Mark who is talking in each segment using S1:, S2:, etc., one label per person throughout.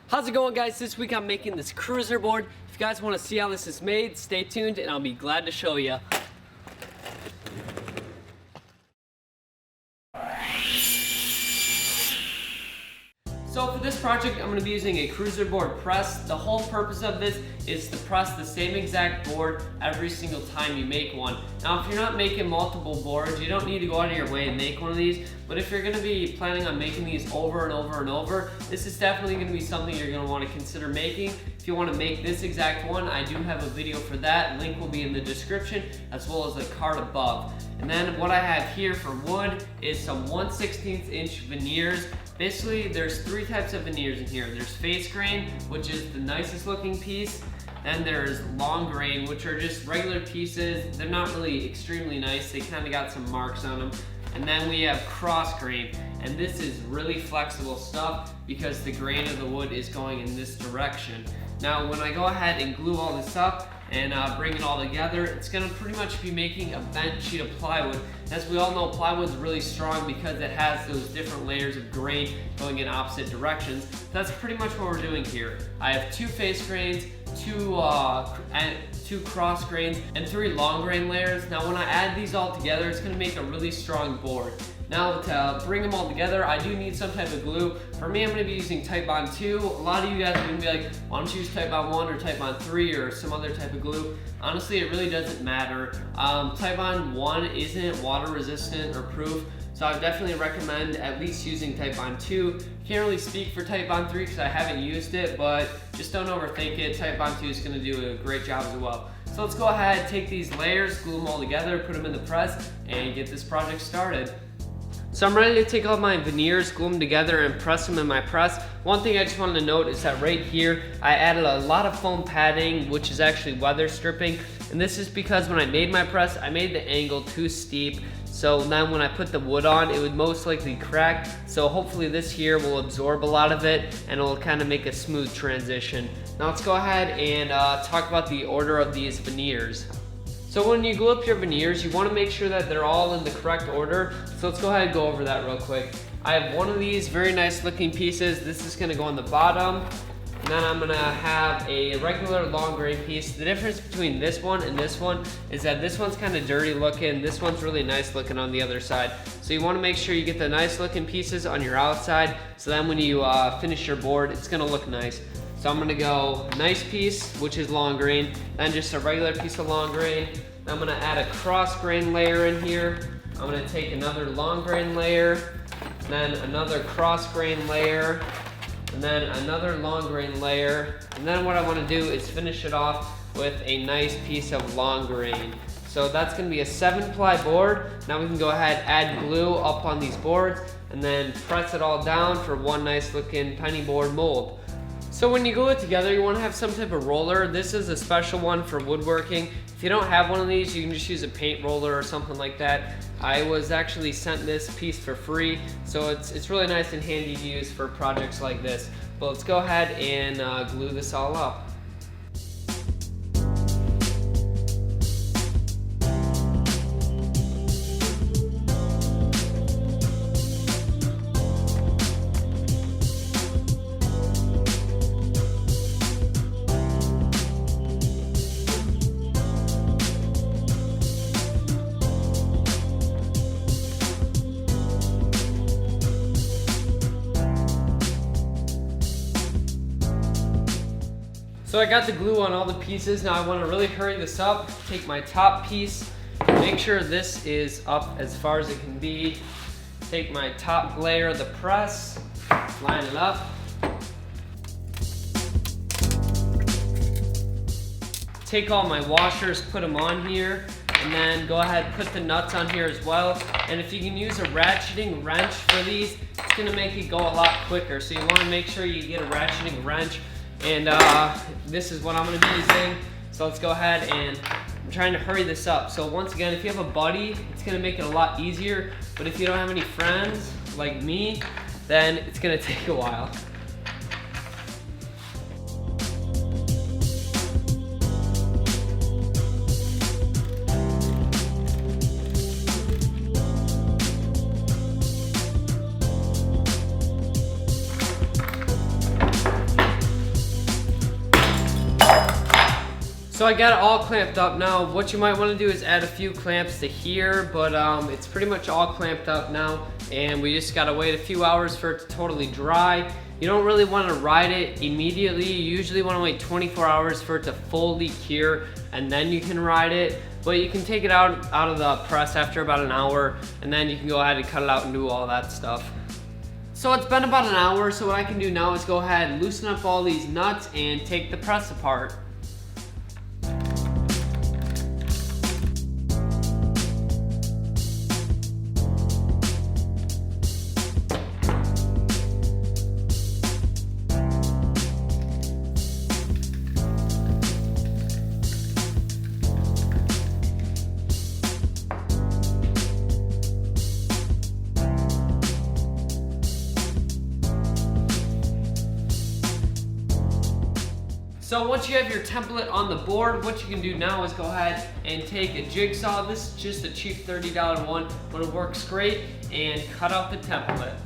S1: How's it going, guys? This week I'm making this cruiser board. If you guys want to see how this is made, stay tuned and I'll be glad to show you. So for this project, I'm going to be using a cruiser board press. The whole purpose of this is to press the same exact board every single time you make one. Now, if you're not making multiple boards, you don't need to go out of your way and make one of these. But if you're going to be planning on making these over and over and over, this is definitely going to be something you're going to want to consider making. If you want to make this exact one, I do have a video for that. Link will be in the description as well as the card above. And then what I have here for wood is some 1/16 inch veneers. Basically, there's three types of veneers in here. There's face grain, which is the nicest looking piece. Then there's long grain, which are just regular pieces. They're not really extremely nice. They kind of got some marks on them. And then we have cross grain. And this is really flexible stuff because the grain of the wood is going in this direction. Now, when I go ahead and glue all this up and bring it all together, it's gonna pretty much be making a bent sheet of plywood. As we all know, plywood's really strong because it has those different layers of grain going in opposite directions. That's pretty much what we're doing here. I have two face grains, two cross grains, and 3 long grain layers. Now, when I add these all together, it's gonna make a really strong board. Now, to bring them all together, I do need some type of glue. For me, I'm gonna be using Titebond 2. A lot of you guys are gonna be like, why don't you use Titebond 1 or Titebond 3 or some other type of glue? Honestly, it really doesn't matter. Titebond 1 isn't water resistant or proof, so I would definitely recommend at least using Titebond 2. Can't really speak for Titebond 3 because I haven't used it, but just don't overthink it. Titebond 2 is gonna do a great job as well. So let's go ahead, take these layers, glue them all together, put them in the press, and get this project started. So I'm ready to take all my veneers, glue them together, and press them in my press. One thing I just wanted to note is that right here, I added a lot of foam padding, which is actually weather stripping. And this is because when I made my press, I made the angle too steep. So then when I put the wood on, it would most likely crack. So hopefully this here will absorb a lot of it and it'll kind of make a smooth transition. Now let's go ahead and talk about the order of these veneers. So when you glue up your veneers, you want to make sure that they're all in the correct order. So let's go ahead and go over that real quick. I have one of these very nice looking pieces. This is going to go on the bottom. And then I'm going to have a regular long grain piece. The difference between this one and this one is that this one's kind of dirty looking. This one's really nice looking on the other side. So you want to make sure you get the nice looking pieces on your outside. So then when you finish your board, it's going to look nice. So I'm gonna go nice piece, which is long grain, then just a regular piece of long grain. I'm gonna add a cross grain layer in here. I'm gonna take another long grain layer, then another cross grain layer, and then another long grain layer. And then what I wanna do is finish it off with a nice piece of long grain. So that's gonna be a 7-ply board. Now we can go ahead, add glue up on these boards, and then press it all down for one nice looking penny board mold. So when you glue it together, you want to have some type of roller. This is a special one for woodworking. If you don't have one of these, you can just use a paint roller or something like that. I was actually sent this piece for free, so it's really nice and handy to use for projects like this. But let's go ahead and glue this all up. So I got the glue on all the pieces. Now I want to really hurry this up. Take my top piece, make sure this is up as far as it can be. Take my top layer of the press, line it up. Take all my washers, put them on here, and then go ahead, put the nuts on here as well. And if you can use a ratcheting wrench for these, it's gonna make it go a lot quicker. So you wanna make sure you get a ratcheting wrench. And this is what I'm gonna be using. So let's go ahead, and I'm trying to hurry this up. So once again, if you have a buddy, it's gonna make it a lot easier. But if you don't have any friends like me, then it's gonna take a while. So I got it all clamped up. Now what you might want to do is add a few clamps to here, but it's pretty much all clamped up now, and we just gotta wait a few hours for it to totally dry. You don't really want to ride it immediately. You usually want to wait 24 hours for it to fully cure, and then you can ride it. But you can take it out of the press after about an hour, and then you can go ahead and cut it out and do all that stuff. So it's been about an hour, so what I can do now is go ahead and loosen up all these nuts and take the press apart. So once you have your template on the board, what you can do now is go ahead and take a jigsaw. This is just a cheap $30 one, but it works great, and cut out the template.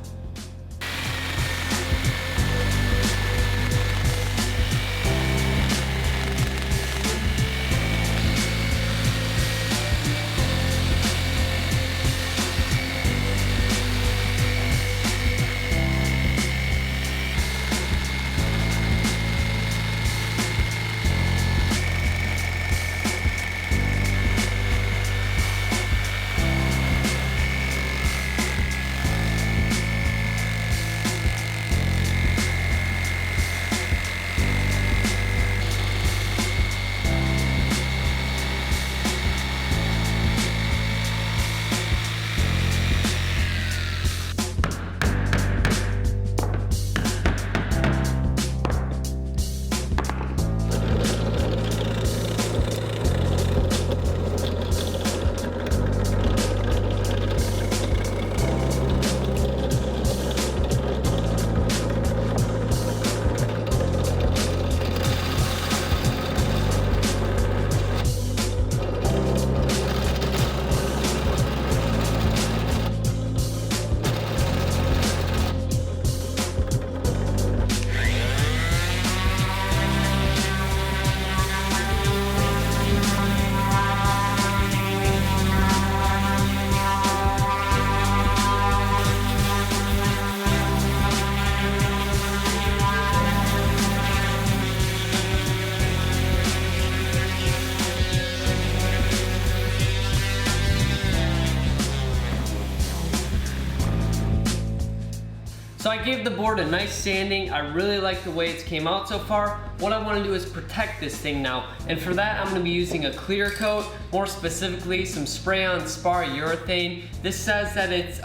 S1: So I gave the board a nice sanding. I really like the way it's came out so far. What I want to do is protect this thing now. And for that, I'm going to be using a clear coat, more specifically some spray-on spar urethane. This says that it's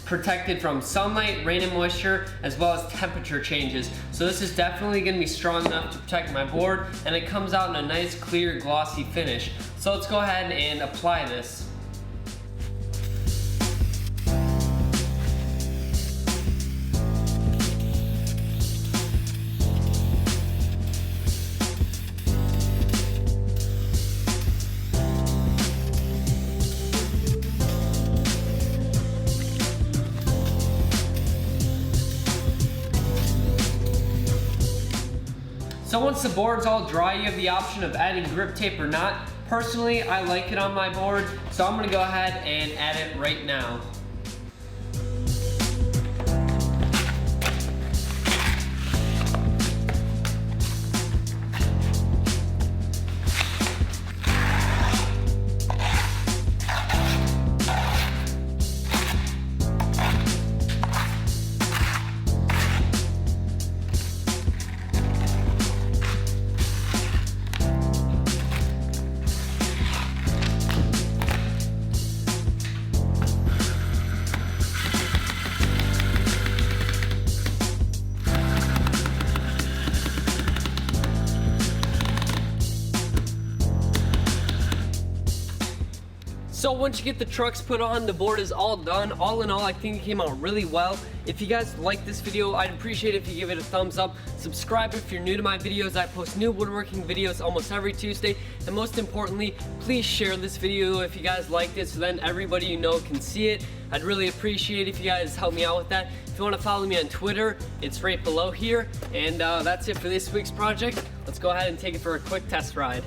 S1: protected from sunlight, rain and moisture, as well as temperature changes. So this is definitely going to be strong enough to protect my board, and it comes out in a nice clear glossy finish. So let's go ahead and apply this. So once the board's all dry, you have the option of adding grip tape or not. Personally, I like it on my board, so I'm gonna go ahead and add it right now. So once you get the trucks put on, the board is all done. All in all, I think it came out really well. If you guys like this video, I'd appreciate it if you give it a thumbs up. Subscribe if you're new to my videos. I post new woodworking videos almost every Tuesday. And most importantly, please share this video if you guys liked it so then everybody you know can see it. I'd really appreciate it if you guys help me out with that. If you want to follow me on Twitter, it's right below here. And that's it for this week's project. Let's go ahead and take it for a quick test ride.